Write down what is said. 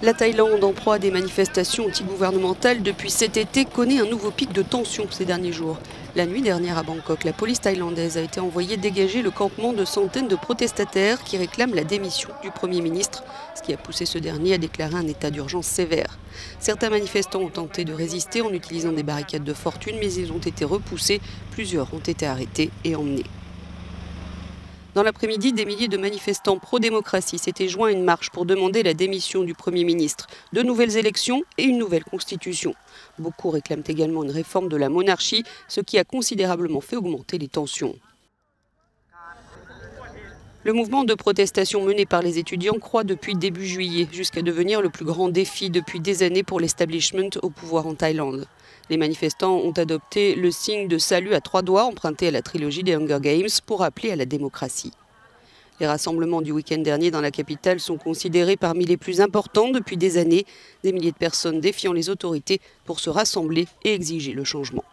La Thaïlande, en proie à des manifestations antigouvernementales depuis cet été, connaît un nouveau pic de tension ces derniers jours. La nuit dernière à Bangkok, la police thaïlandaise a été envoyée dégager le campement de centaines de protestataires qui réclament la démission du Premier ministre, ce qui a poussé ce dernier à déclarer un état d'urgence sévère. Certains manifestants ont tenté de résister en utilisant des barricades de fortune, mais ils ont été repoussés. Plusieurs ont été arrêtés et emmenés. Dans l'après-midi, des milliers de manifestants pro-démocratie s'étaient joints à une marche pour demander la démission du Premier ministre, de nouvelles élections et une nouvelle constitution. Beaucoup réclament également une réforme de la monarchie, ce qui a considérablement fait augmenter les tensions. Le mouvement de protestation mené par les étudiants croît depuis début juillet, jusqu'à devenir le plus grand défi depuis des années pour l'establishment au pouvoir en Thaïlande. Les manifestants ont adopté le signe de salut à 3 doigts emprunté à la trilogie des Hunger Games pour appeler à la démocratie. Les rassemblements du week-end dernier dans la capitale sont considérés parmi les plus importants depuis des années, des milliers de personnes défiant les autorités pour se rassembler et exiger le changement.